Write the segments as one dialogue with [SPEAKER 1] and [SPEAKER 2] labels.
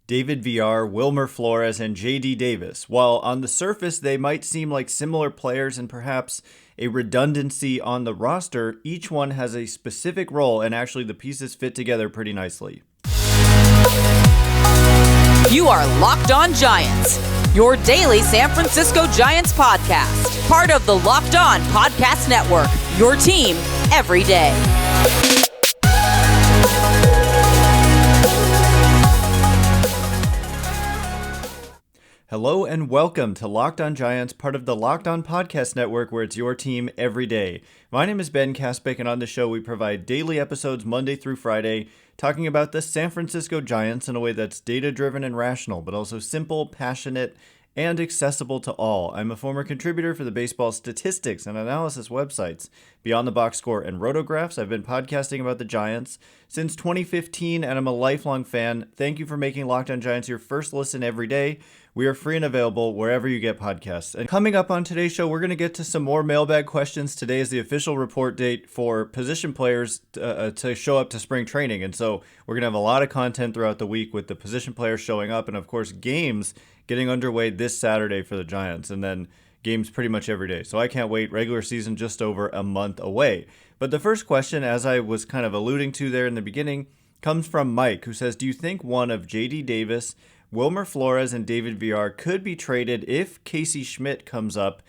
[SPEAKER 1] David Villar, Wilmer Flores, and J.D. Davis. While on the surface they might seem like similar players and perhaps a redundancy on the roster, each one has a specific role, and actually the pieces fit together pretty nicely.
[SPEAKER 2] You are Locked On Giants, your daily San Francisco Giants podcast. Part of the Locked On Podcast Network, your team every day.
[SPEAKER 1] Hello and welcome to Locked On Giants, part of the Locked On Podcast Network, where it's your team every day. My name is Ben Kaspick, and on the show we provide daily episodes Monday through Friday, talking about the San Francisco Giants in a way that's data-driven and rational, but also simple, passionate, and accessible to all. I'm a former contributor for the baseball statistics and analysis websites Beyond the Box Score and Rotographs. I've been podcasting about the Giants since 2015, and I'm a lifelong fan. Thank you for making Locked On Giants your first listen every day. We are free and available wherever you get podcasts. And coming up on today's show, we're going to get to some more mailbag questions. Today is the official report date for position players to show up to spring training. And so we're going to have a lot of content throughout the week with the position players showing up and, of course, games getting underway this Saturday for the Giants, and then games pretty much every day. So I can't wait. Regular season just over a month away. But the first question, as I was kind of alluding to there in the beginning, comes from Mike, who says, do you think one of J.D. Davis, Wilmer Flores, and David Villar could be traded if Casey Schmitt comes up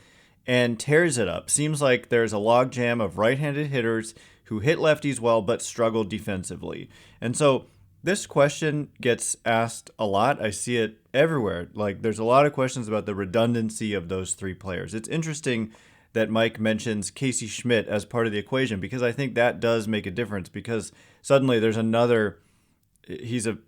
[SPEAKER 1] and tears it up? Seems like there's a logjam of right-handed hitters who hit lefties well but struggle defensively. And so this question gets asked a lot. I see it everywhere. Like, there's a lot of questions about the redundancy of those three players. It's interesting that Mike mentions Casey Schmitt as part of the equation, because I think that does make a difference, because suddenly there's another...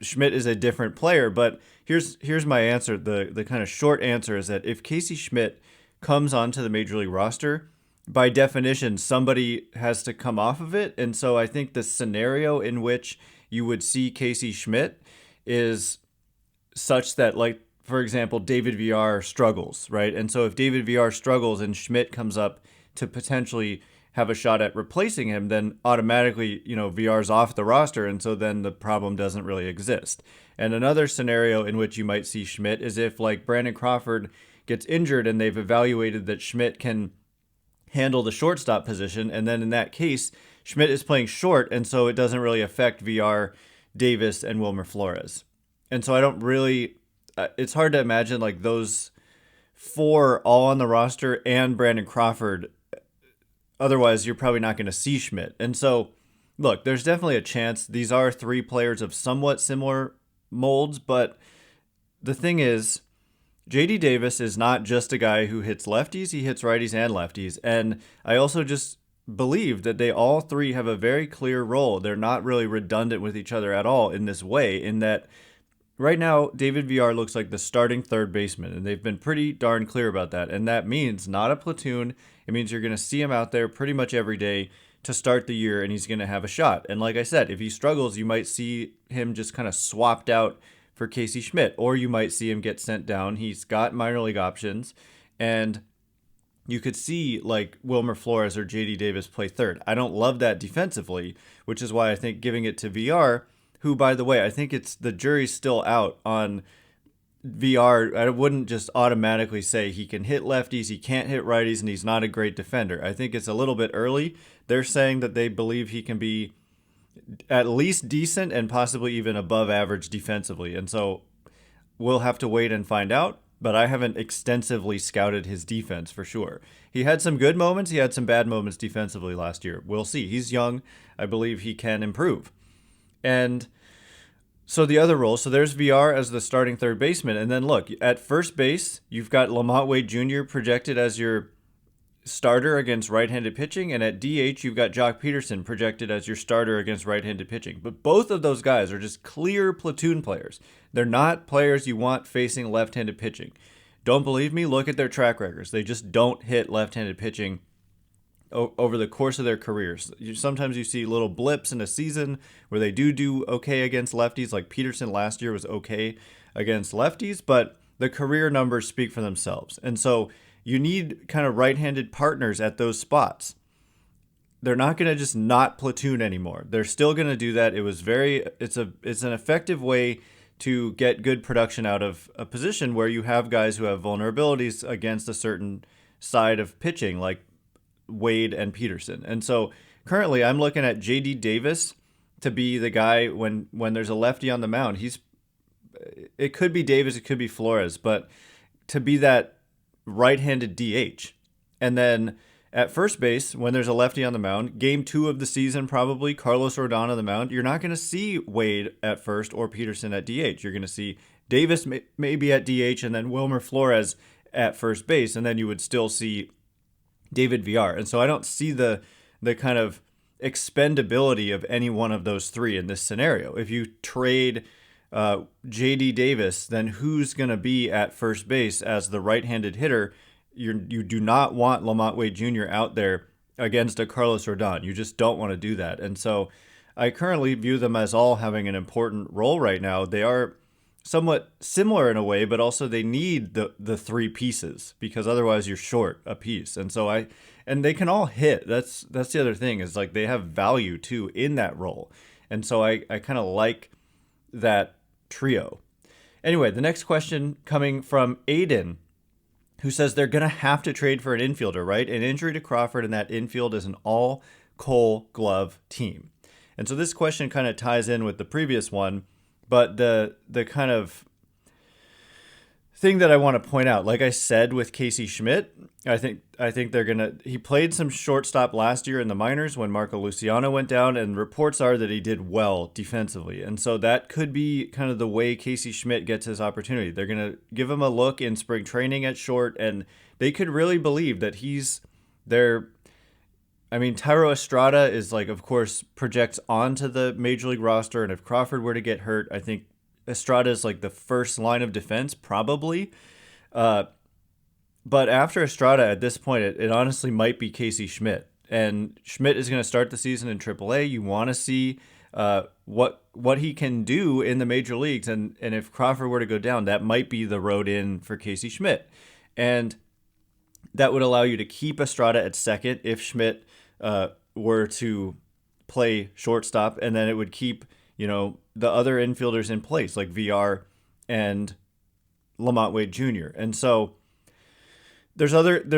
[SPEAKER 1] Schmitt is a different player. But here's my answer. The kind of short answer is that if Casey Schmitt comes onto the major league roster, by definition somebody has to come off of it. And so I think the scenario in which you would see Casey Schmitt is such that, like, for example, David Villar struggles, right? And so if David Villar struggles and Schmitt comes up to potentially have a shot at replacing him, then automatically, Villar's off the roster, and so then the problem doesn't really exist. And another scenario in which you might see Schmitt is if, like, Brandon Crawford gets injured and they've evaluated that Schmitt can handle the shortstop position, and then in that case, Schmitt is playing short, and so it doesn't really affect Villar, Davis, and Wilmer Flores. And so I don't really... it's hard to imagine, like, those four all on the roster and Brandon Crawford. Otherwise, you're probably not going to see Schmitt. And so, look, there's definitely a chance. These are three players of somewhat similar molds, but the thing is, J.D. Davis is not just a guy who hits lefties. He hits righties and lefties. And I also just believe that they all three have a very clear role. They're not really redundant with each other at all in this way, in that right now, David Villar looks like the starting third baseman, and they've been pretty darn clear about that. And that means not a platoon. It means you're going to see him out there pretty much every day to start the year, and he's going to have a shot. And like I said, if he struggles, you might see him just kind of swapped out for Casey Schmitt, or you might see him get sent down. He's got minor league options, and you could see, like, Wilmer Flores or J.D. Davis play third. I don't love that defensively, which is why I think giving it to Villar, who, by the way, I think the jury's still out on Villar. I wouldn't just automatically say he can hit lefties, he can't hit righties, and he's not a great defender. I think it's a little bit early. They're saying that they believe he can be at least decent and possibly even above average defensively. And so we'll have to wait and find out. But I haven't extensively scouted his defense for sure. He had some good moments. He had some bad moments defensively last year. We'll see. He's young. I believe he can improve. And so the other role, so there's Villar as the starting third baseman. And then look, at first base, you've got LaMonte Wade Jr. projected as your starter against right-handed pitching. And at DH, you've got Joc Pederson projected as your starter against right-handed pitching. But both of those guys are just clear platoon players. They're not players you want facing left-handed pitching. Don't believe me? Look at their track records. They just don't hit left-handed pitching over the course of their careers. Sometimes you see little blips in a season where they do okay against lefties, like Pederson last year was okay against lefties, but the career numbers speak for themselves. And so you need kind of right-handed partners at those spots. They're not going to just not platoon anymore. They're still going to do that. It's an effective way to get good production out of a position where you have guys who have vulnerabilities against a certain side of pitching, like Wade and Pederson. And so currently I'm looking at JD Davis to be the guy when there's a lefty on the mound. It could be Davis, it could be Flores, but to be that right-handed DH. And then at first base, when there's a lefty on the mound, game 2 of the season, probably Carlos Rodon on the mound, you're not going to see Wade at first or Pederson at DH. You're going to see Davis maybe at DH and then Wilmer Flores at first base, and then you would still see David Villar. And so I don't see the kind of expendability of any one of those three in this scenario. If you trade JD Davis, then who's going to be at first base as the right-handed hitter? You do not want LaMonte Wade Jr. out there against a Carlos Rodon. You just don't want to do that. And so I currently view them as all having an important role right now. They are somewhat similar in a way, but also they need the three pieces because otherwise you're short a piece. And so and they can all hit. That's the other thing is like they have value too in that role. And so I kind of like that trio. Anyway, the next question coming from Aiden, who says they're going to have to trade for an infielder, right? An injury to Crawford and that infield is an all Cole glove team. And so this question kind of ties in with the previous one, but the kind of thing that I want to point out, like I said with Casey Schmitt, I think he played some shortstop last year in the minors when Marco Luciano went down, and reports are that he did well defensively. And so that could be kind of the way Casey Schmitt gets his opportunity. They're going to give him a look in spring training at short, and they could really believe that he's their. I mean, Thairo Estrada is like, of course, projects onto the major league roster, and if Crawford were to get hurt, I think Estrada is like the first line of defense, probably. But after Estrada, at this point, it honestly might be Casey Schmitt. And Schmitt is going to start the season in AAA. You want to see what he can do in the major leagues. And if Crawford were to go down, that might be the road in for Casey Schmitt. And that would allow you to keep Estrada at second if Schmitt were to play shortstop. And then it would keep, the other infielders in place, like VR and LaMonte Wade Jr. And so there's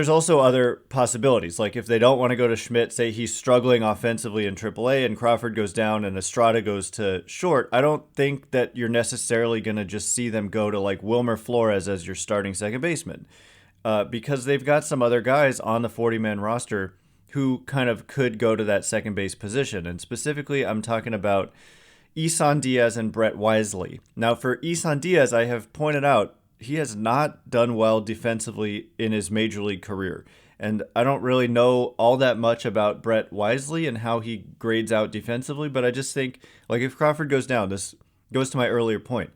[SPEAKER 1] also other possibilities. Like if they don't want to go to Schmitt, say he's struggling offensively in AAA and Crawford goes down and Estrada goes to short, I don't think that you're necessarily going to just see them go to like Wilmer Flores as your starting second baseman because they've got some other guys on the 40-man roster who kind of could go to that second base position. And specifically, I'm talking about Isan Díaz and Brett Wisely. Now, for Isan Díaz, I have pointed out he has not done well defensively in his major league career. And I don't really know all that much about Brett Wisely and how he grades out defensively, but I just think, like, if Crawford goes down, this goes to my earlier point,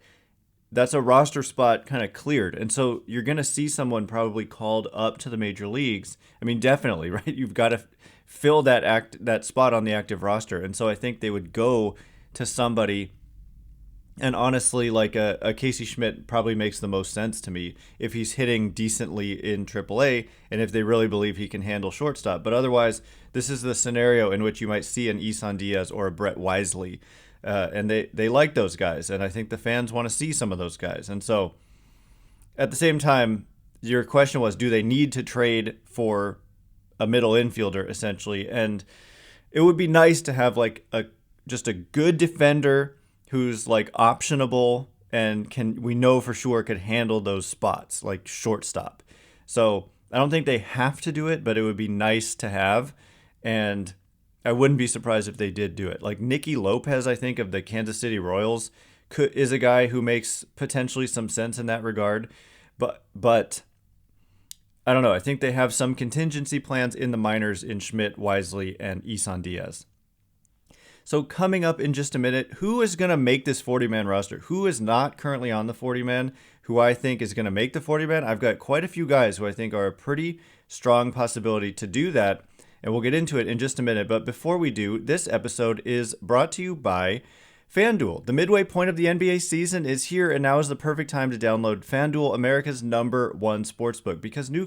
[SPEAKER 1] that's a roster spot kind of cleared. And so you're going to see someone probably called up to the major leagues. I mean, definitely, right? You've got to fill that spot on the active roster. And so I think they would go to somebody, and honestly, like a Casey Schmitt probably makes the most sense to me if he's hitting decently in AAA and if they really believe he can handle shortstop. But otherwise, this is the scenario in which you might see an Isan Díaz or a Brett Wisely, and they like those guys, and I think the fans want to see some of those guys. And so at the same time, your question was, do they need to trade for a middle infielder, essentially? And it would be nice to have like just a good defender who's like optionable and we know for sure could handle those spots like shortstop. So I don't think they have to do it, but it would be nice to have. And I wouldn't be surprised if they did do it. Like Nicky Lopez, I think, of the Kansas City Royals is a guy who makes potentially some sense in that regard. But I don't know. I think they have some contingency plans in the minors in Schmitt, Wisely, and Isan Díaz. So coming up in just a minute, who is going to make this 40-man roster? Who is not currently on the 40-man, who I think is going to make the 40-man? I've got quite a few guys who I think are a pretty strong possibility to do that, and we'll get into it in just a minute. But before we do, this episode is brought to you by FanDuel, the midway point of the NBA season is here, and now is the perfect time to download FanDuel, America's #1 sportsbook, because new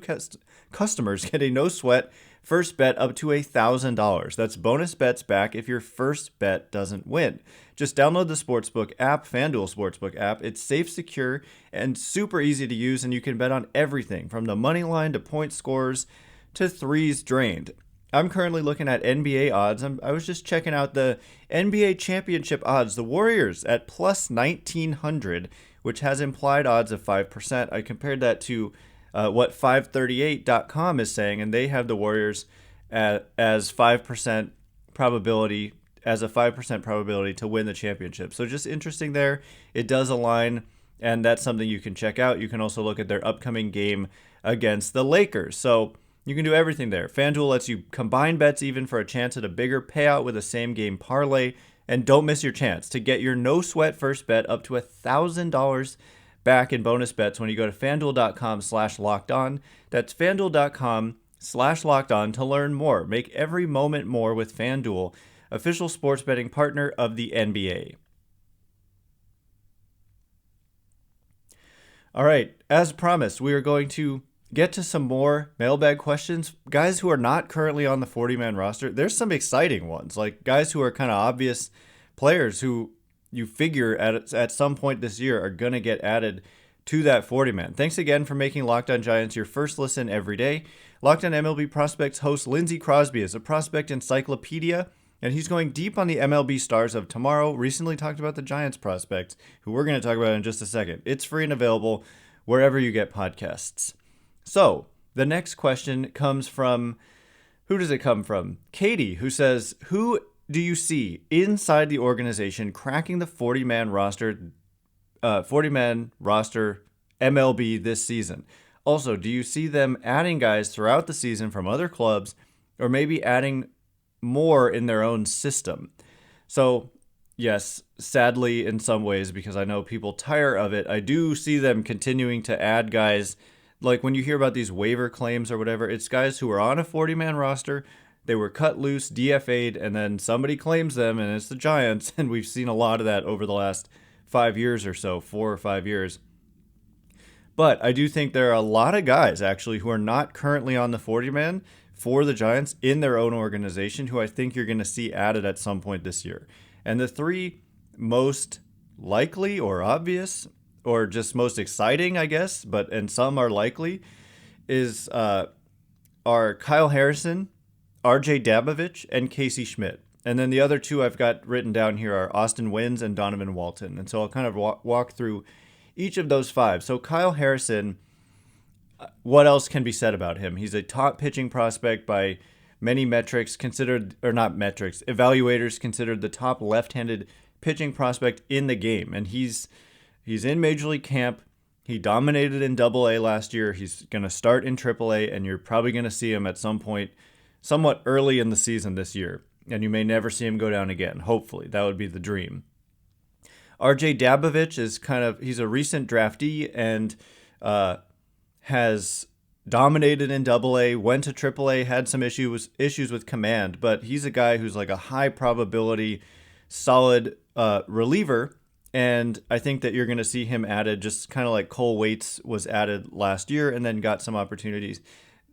[SPEAKER 1] customers get a no-sweat first bet up to $1,000. That's bonus bets back if your first bet doesn't win. Just download the sportsbook app, FanDuel Sportsbook app. It's safe, secure, and super easy to use, and you can bet on everything from the money line to point scores to threes drained. I'm currently looking at NBA odds. I was just checking out the NBA championship odds. The Warriors at plus 1,900, which has implied odds of 5%. I compared that to what 538.com is saying, and they have the Warriors as 5% probability, as a 5% probability to win the championship. So just interesting there. It does align, and that's something you can check out. You can also look at their upcoming game against the Lakers. So you can do everything there. FanDuel lets you combine bets even for a chance at a bigger payout with a same-game parlay. And don't miss your chance to get your no-sweat first bet up to $1,000 back in bonus bets when you go to FanDuel.com/lockedon. That's FanDuel.com/lockedon to learn more. Make every moment more with FanDuel, official sports betting partner of the NBA. All right, as promised, we are going to get to some more mailbag questions. Guys who are not currently on the 40-man roster, there's some exciting ones, like guys who are kind of obvious players who you figure at some point this year are going to get added to that 40-man. Thanks again for making Locked On Giants your first listen every day. Locked On MLB Prospects host Lindsey Crosby is a prospect encyclopedia, and he's going deep on the MLB stars of tomorrow. Recently talked about the Giants prospects, who we're going to talk about in just a second. It's free and available wherever you get podcasts. So, the next question comes from, who does it come from? Katie, who says, who do you see inside the organization cracking the 40-man roster MLB this season? Also, do you see them adding guys throughout the season from other clubs, or maybe adding more in their own system? So, yes, sadly in some ways, because I know people tire of it, I do see them continuing to add guys. Like when you hear about these waiver claims or whatever, it's guys who are on a 40-man roster, they were cut loose, DFA'd, and then somebody claims them, and it's the Giants, and we've seen a lot of that over the last 5 years or so, 4 or 5 years. But I do think there are a lot of guys, actually, who are not currently on the 40-man for the Giants in their own organization, who I think you're going to see added at some point this year. And the three most likely or obvious, or just most exciting, I guess, and some are likely, are Kyle Harrison, RJ Dabovich, and Casey Schmitt. And then the other two I've got written down here are Austin Wynns and Donovan Walton. And so I'll kind of walk through each of those five. So Kyle Harrison, what else can be said about him? He's a top pitching prospect by many metrics, evaluators considered the top left-handed pitching prospect in the game. And he's in Major League camp. He dominated in AA last year. He's going to start in AAA, and you're probably going to see him at some point somewhat early in the season this year. And you may never see him go down again. Hopefully. That would be the dream. RJ Dabovich he's a recent draftee and has dominated in AA, went to AAA, had some issues with command, but he's a guy who's like a high probability, solid reliever. And I think that you're going to see him added just kind of like Cole Waits was added last year and then got some opportunities.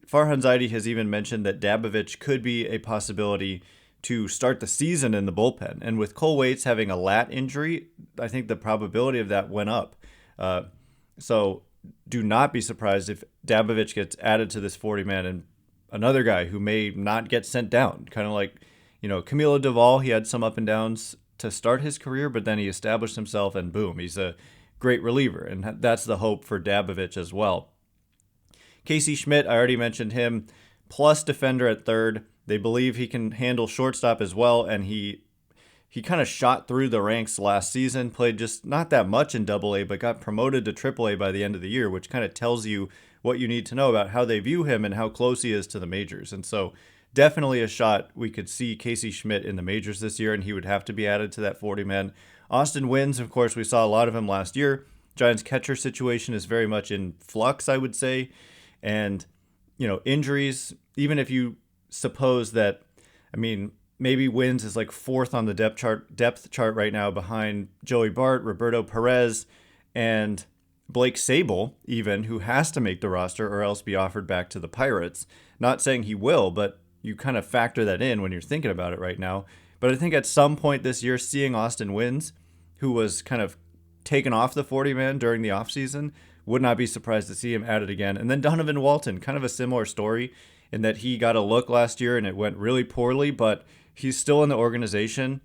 [SPEAKER 1] Farhan Zaidi has even mentioned that Dabovich could be a possibility to start the season in the bullpen. And with Cole Waits having a lat injury, I think the probability of that went up. So do not be surprised if Dabovich gets added to this 40-man and another guy who may not get sent down. Kind of like, Camilo Doval, he had some up and downs to start his career, but then he established himself and boom, he's a great reliever. And that's the hope for Dabovich as well. Casey Schmitt, I already mentioned him, plus defender at third. They believe he can handle shortstop as well, and he kind of shot through the ranks last season, played just not that much in AA, but got promoted to AAA by the end of the year, which kind of tells you what you need to know about how they view him and how close he is to the majors. And so definitely a shot we could see Casey Schmitt in the majors this year, and he would have to be added to that 40-man. Austin Wynns, of course, we saw a lot of him last year. Giants catcher situation is very much in flux, I would say. And, injuries, even if you suppose that, maybe wins is like fourth on the depth chart right now behind Joey Bart, Roberto Perez, and Blake Sable, even, who has to make the roster or else be offered back to the Pirates. Not saying he will, but you kind of factor that in when you're thinking about it right now. But I think at some point this year, seeing Austin Wynns, who was kind of taken off the 40-man during the offseason, would not be surprised to see him added again. And then Donovan Walton, kind of a similar story in that he got a look last year and it went really poorly, but he's still in the organization.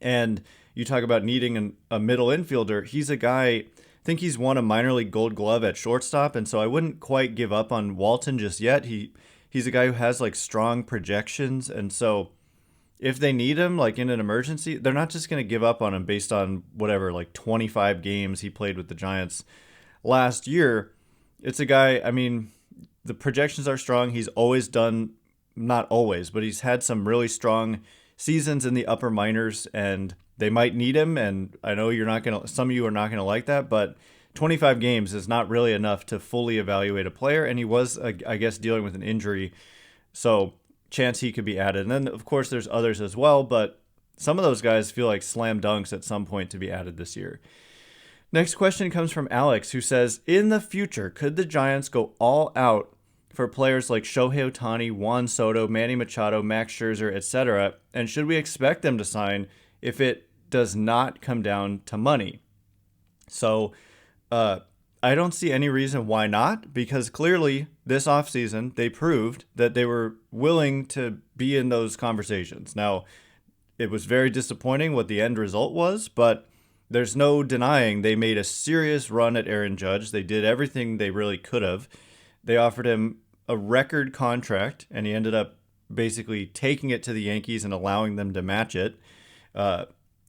[SPEAKER 1] And you talk about needing a middle infielder. He's a guy, I think he's won a minor league gold glove at shortstop, and so I wouldn't quite give up on Walton just yet. He's a guy who has like strong projections, and so if they need him like in an emergency, they're not just going to give up on him based on whatever, like 25 games he played with the Giants last year. It's a guy, I mean, the projections are strong. He's always done, not always, but he's had some really strong seasons in the upper minors, and they might need him. And I know some of you are not going to like that, but 25 games is not really enough to fully evaluate a player. And he was, I guess, dealing with an injury. So chance he could be added. And then, of course, there's others as well, but some of those guys feel like slam dunks at some point to be added this year. Next question comes from Alex, who says, in the future, could the Giants go all out for players like Shohei Ohtani, Juan Soto, Manny Machado, Max Scherzer, etc.? And should we expect them to sign if it does not come down to money? So I don't see any reason why not, because clearly this offseason they proved that they were willing to be in those conversations. Now, it was very disappointing what the end result was, but there's no denying they made a serious run at Aaron Judge. They did everything they really could have. They offered him a record contract, and he ended up basically taking it to the Yankees and allowing them to match it.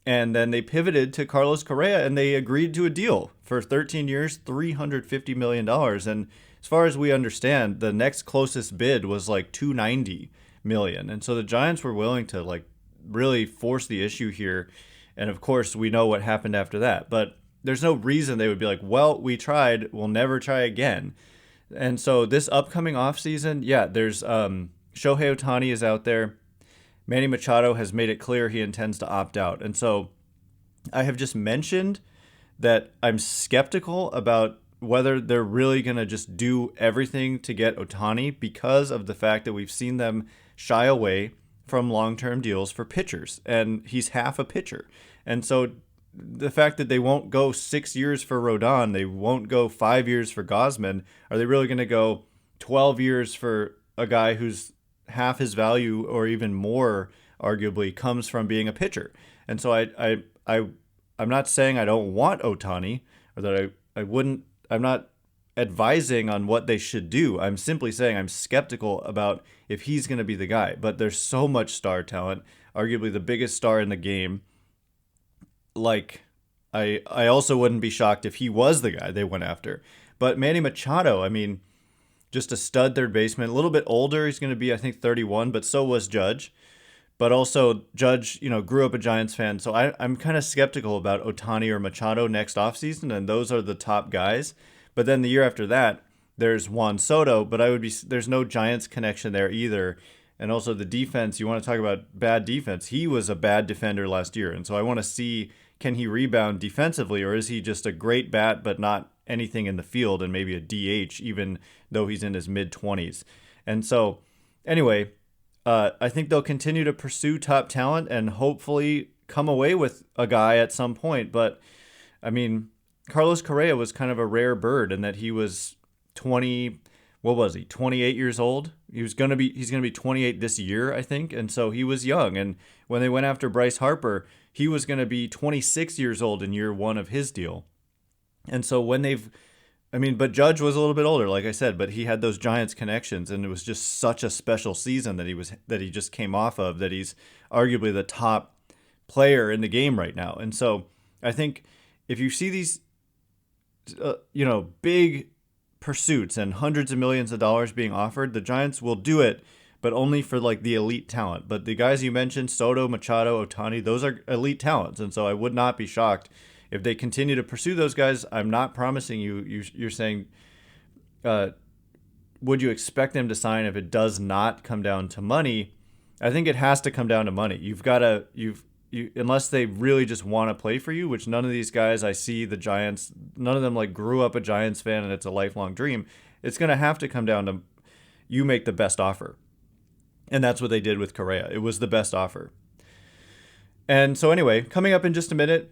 [SPEAKER 1] And then they pivoted to Carlos Correa, and they agreed to a deal for 13 years, $350 million. And as far as we understand, the next closest bid was like $290 million. And so the Giants were willing to like really force the issue here. And of course, we know what happened after that. But there's no reason they would be like, well, we tried, we'll never try again. And so this upcoming offseason, yeah, there's Shohei Ohtani is out there. Manny Machado has made it clear he intends to opt out. And so I have just mentioned that I'm skeptical about whether they're really going to just do everything to get Ohtani because of the fact that we've seen them shy away from long-term deals for pitchers. And he's half a pitcher. And so the fact that they won't go 6 years for Rodon, they won't go 5 years for Gausman, are they really going to go 12 years for a guy who's half his value or even more arguably comes from being a pitcher? And so I'm not saying I don't want Ohtani or that I wouldn't, I'm not advising on what they should do. I'm simply saying I'm skeptical about if he's going to be the guy. But there's so much star talent, arguably the biggest star in the game. Like, I also wouldn't be shocked if he was the guy they went after. But Manny Machado, I mean, just a stud third baseman, a little bit older. He's going to be, I think, 31, but so was Judge. But also, Judge, grew up a Giants fan, so I'm kind of skeptical about Ohtani or Machado next offseason, and those are the top guys. But then the year after that, there's Juan Soto, but there's no Giants connection there either. And also the defense, you want to talk about bad defense. He was a bad defender last year, and so I want to see, can he rebound defensively, or is he just a great bat but not anything in the field and maybe a DH, even though he's in his mid-20s. And so, anyway, I think they'll continue to pursue top talent and hopefully come away with a guy at some point. But, I mean, Carlos Correa was kind of a rare bird in that he was 28 years old? He's going to be 28 this year, I think. And so he was young. And when they went after Bryce Harper, he was going to be 26 years old in year one of his deal. And so but Judge was a little bit older, like I said, but he had those Giants connections, and it was just such a special season that he just came off of, that he's arguably the top player in the game right now. And so I think if you see these, big pursuits and hundreds of millions of dollars being offered, the Giants will do it, but only for like the elite talent. But the guys you mentioned, Soto, Machado, Ohtani, those are elite talents, and so I would not be shocked if they continue to pursue those guys. I'm not promising you're saying, would you expect them to sign if it does not come down to money? I think it has to come down to money. Unless they really just want to play for you, which none of these guys I see the Giants, none of them like grew up a Giants fan and it's a lifelong dream. It's going to have to come down to you make the best offer. And that's what they did with Correa. It was the best offer. And so anyway, coming up in just a minute,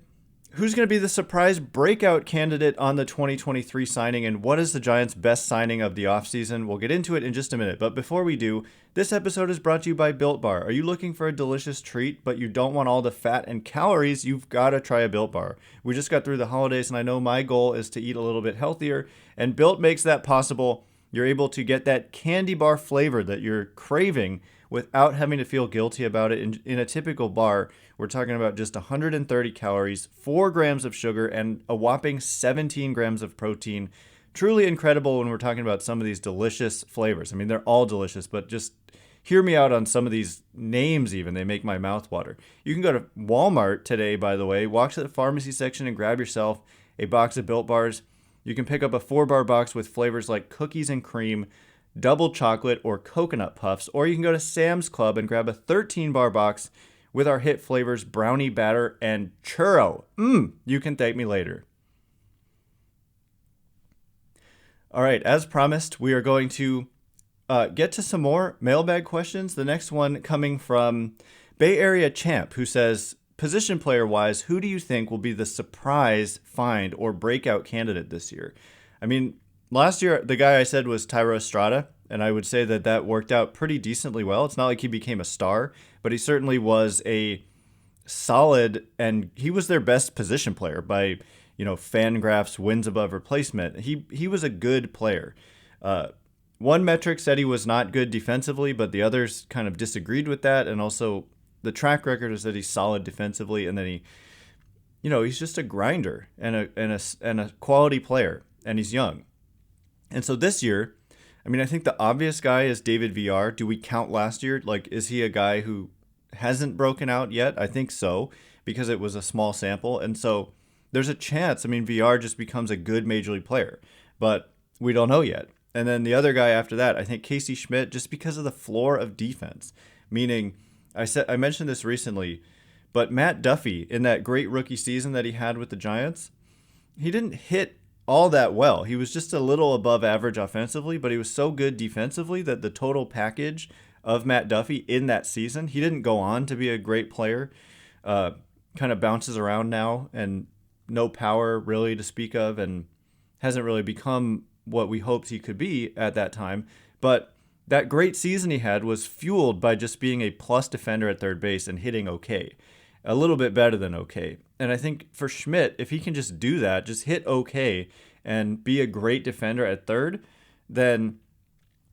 [SPEAKER 1] who's going to be the surprise breakout candidate on the 2023 signing, and what is the Giants' best signing of the offseason? We'll get into it in just a minute. But before we do, this episode is brought to you by Built Bar. Are you looking for a delicious treat, but you don't want all the fat and calories? You've got to try a Built Bar. We just got through the holidays, and I know my goal is to eat a little bit healthier, and Built makes that possible. You're able to get that candy bar flavor that you're craving without having to feel guilty about it. In a typical bar, we're talking about just 130 calories, 4 grams of sugar, and a whopping 17 grams of protein. Truly incredible when we're talking about some of these delicious flavors. I mean, they're all delicious, but just hear me out on some of these names even. They make my mouth water. You can go to Walmart today, by the way, walk to the pharmacy section and grab yourself a box of Built Bars. You can pick up a 4-bar box with flavors like cookies and cream, double chocolate, or coconut puffs, or you can go to Sam's Club and grab a 13-bar box with our hit flavors brownie batter and churro. You can thank me later. All right, as promised, we are going to get to some more mailbag questions. The next one coming from Bay Area Champ, who says, position player-wise, who do you think will be the surprise find or breakout candidate this year? I mean, last year, the guy I said was Thairo Estrada, and I would say that worked out pretty decently well. It's not like he became a star, but he certainly was a solid, and he was their best position player by, Fangraphs wins above replacement. He was a good player. One metric said he was not good defensively, but the others kind of disagreed with that, and also the track record is that he's solid defensively, and then he's just a grinder and a quality player, and he's young. And so this year, I think the obvious guy is David Villar. Do we count last year? Like, is he a guy who hasn't broken out yet? I think so, because it was a small sample. And so there's a chance. Villar just becomes a good major league player, but we don't know yet. And then the other guy after that, I think Casey Schmitt, just because of the floor of defense. Meaning, I mentioned this recently, but Matt Duffy, in that great rookie season that he had with the Giants, he didn't hit all that well. He was just a little above average offensively, but he was so good defensively that the total package of Matt Duffy in that season, he didn't go on to be a great player. Kind of bounces around now and no power really to speak of, and hasn't really become what we hoped he could be at that time. But that great season he had was fueled by just being a plus defender at third base and hitting okay. A little bit better than okay. And I think for Schmidt, if he can just do that, just hit okay and be a great defender at third, then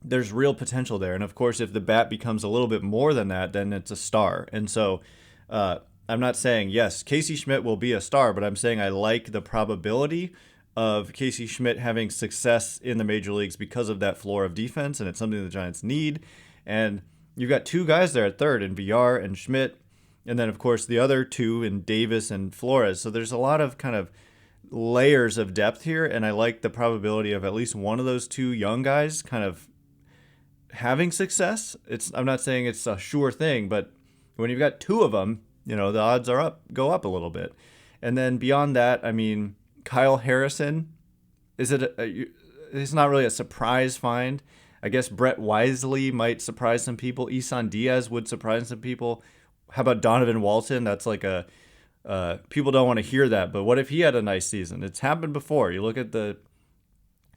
[SPEAKER 1] there's real potential there. And of course, if the bat becomes a little bit more than that, then it's a star. And so I'm not saying, yes, Casey Schmitt will be a star, but I'm saying I like the probability of Casey Schmitt having success in the major leagues because of that floor of defense, and it's something the Giants need. And you've got two guys there at third, in Villar and Schmitt, and then, of course, the other two in Davis and Flores. So there's a lot of kind of layers of depth here, and I like the probability of at least one of those two young guys kind of having success. I'm not saying it's a sure thing, but when you've got two of them, the odds go up a little bit. And then beyond that, Kyle Harrison, it's not really a surprise find. I guess Brett Wisely might surprise some people. Isan Díaz would surprise some people. How about Donovan Walton? That's like people don't want to hear that, but what if he had a nice season? It's happened before. You look at the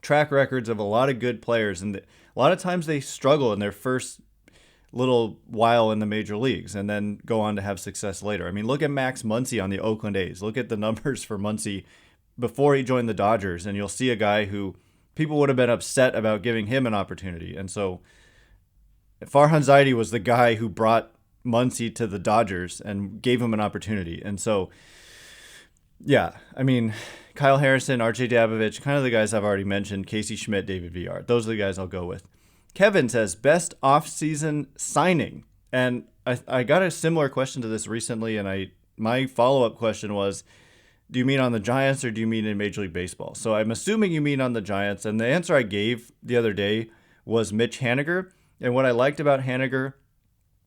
[SPEAKER 1] track records of a lot of good players, and a lot of times they struggle in their first little while in the major leagues and then go on to have success later. Look at Max Muncy on the Oakland A's. Look at the numbers for Muncy before he joined the Dodgers, and you'll see a guy who people would have been upset about giving him an opportunity. And so Farhan Zaidi was the guy who brought Muncy to the Dodgers and gave him an opportunity. And so, yeah, Kyle Harrison, RJ Dabovich, kind of the guys I've already mentioned, Casey Schmitt, David Villar. Those are the guys I'll go with. Kevin says, best offseason signing. And I got a similar question to this recently, and my follow-up question was, do you mean on the Giants or do you mean in Major League Baseball? So I'm assuming you mean on the Giants, and the answer I gave the other day was Mitch Haniger. And what I liked about Haniger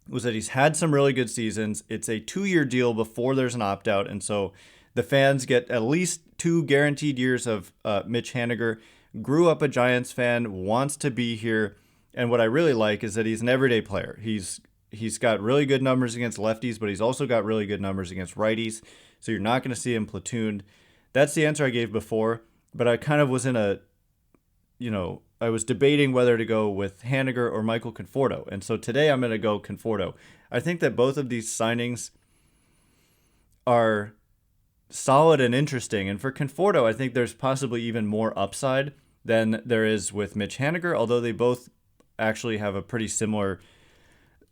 [SPEAKER 1] was that he's had some really good seasons. It's a 2-year deal before there's an opt-out, and so the fans get at least 2 guaranteed years of Mitch Haniger. Grew up a Giants fan, wants to be here, and what I really like is that he's an everyday player. He's got really good numbers against lefties, but he's also got really good numbers against righties, so you're not going to see him platooned. That's the answer I gave before, but I kind of was in a, I was debating whether to go with Haniger or Michael Conforto, and so today I'm going to go Conforto. I think that both of these signings are solid and interesting, and for Conforto, I think there's possibly even more upside than there is with Mitch Haniger, although they both actually have a pretty similar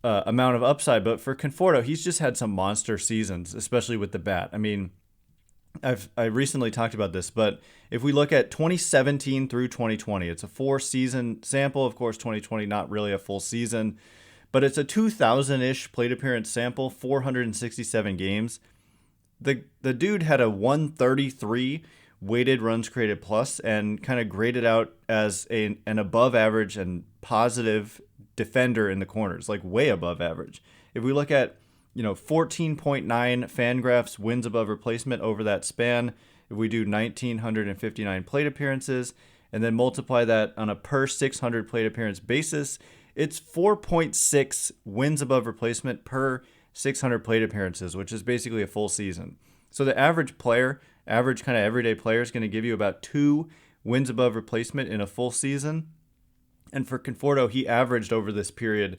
[SPEAKER 1] amount of upside. But for Conforto, he's just had some monster seasons, especially with the bat. I mean, I recently talked about this, but if we look at 2017 through 2020, it's a 4-season sample. Of course, 2020, not really a full season, but it's a 2,000-ish plate appearance sample, 467 games. The dude had a 133 weighted runs created plus and kind of graded out as an above average and positive defender in the corners, like way above average. If we look at 14.9 Fangraphs wins above replacement over that span, if we do 1,959 plate appearances and then multiply that on a per 600 plate appearance basis, it's 4.6 wins above replacement per 600 plate appearances, which is basically a full season. So the average player, average kind of everyday player, is going to give you about 2 wins above replacement in a full season. And for Conforto, he averaged over this period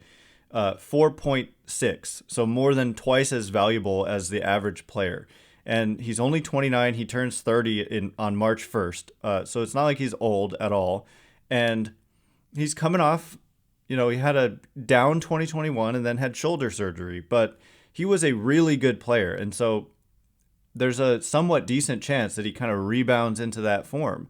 [SPEAKER 1] 4.6, so more than twice as valuable as the average player. And he's only 29. He turns 30 on March 1st, so it's not like he's old at all. And he's coming off, he had a down 2021 and then had shoulder surgery, but he was a really good player. And so there's a somewhat decent chance that he kind of rebounds into that form.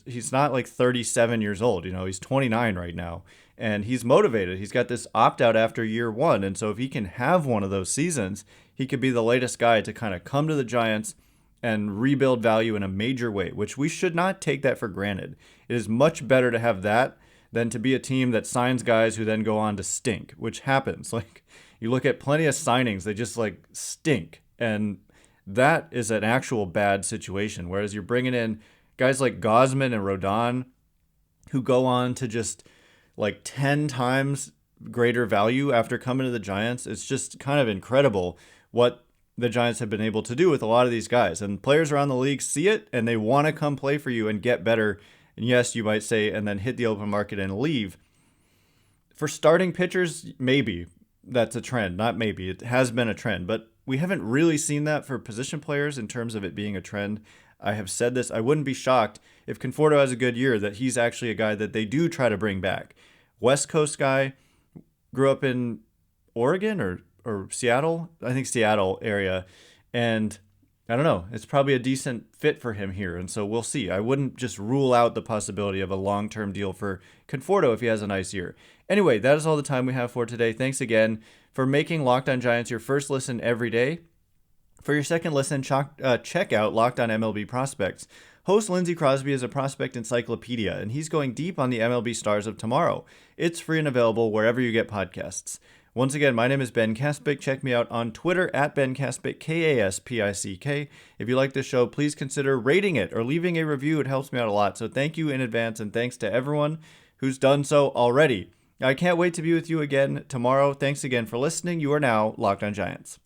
[SPEAKER 1] He's not like 37 years old, he's 29 right now, and he's motivated. He's got this opt-out after year 1, and so if he can have one of those seasons, he could be the latest guy to kind of come to the Giants and rebuild value in a major way, which we should not take that for granted. It is much better to have that than to be a team that signs guys who then go on to stink, which happens. Like, you look at plenty of signings, they just like stink, and that is an actual bad situation, whereas you're bringing in guys like Gausman and Rodon, who go on to just like 10 times greater value after coming to the Giants. It's just kind of incredible what the Giants have been able to do with a lot of these guys. And players around the league see it, and they want to come play for you and get better. And yes, you might say, and then hit the open market and leave. For starting pitchers, maybe that's a trend. Not maybe. It has been a trend. But we haven't really seen that for position players in terms of it being a trend. I have said this. I wouldn't be shocked if Conforto has a good year that he's actually a guy that they do try to bring back. West Coast guy, grew up in Oregon or Seattle. I think Seattle area. And I don't know. It's probably a decent fit for him here. And so we'll see. I wouldn't just rule out the possibility of a long-term deal for Conforto if he has a nice year. Anyway, that is all the time we have for today. Thanks again for making Locked On Giants your first listen every day. For your second listen, check out Locked On MLB Prospects. Host Lindsey Crosby is a prospect encyclopedia, and he's going deep on the MLB stars of tomorrow. It's free and available wherever you get podcasts. Once again, my name is Ben Kaspick. Check me out on Twitter at Ben Kaspick, Kaspick. If you like this show, please consider rating it or leaving a review. It helps me out a lot. So thank you in advance, and thanks to everyone who's done so already. I can't wait to be with you again tomorrow. Thanks again for listening. You are now Locked On Giants.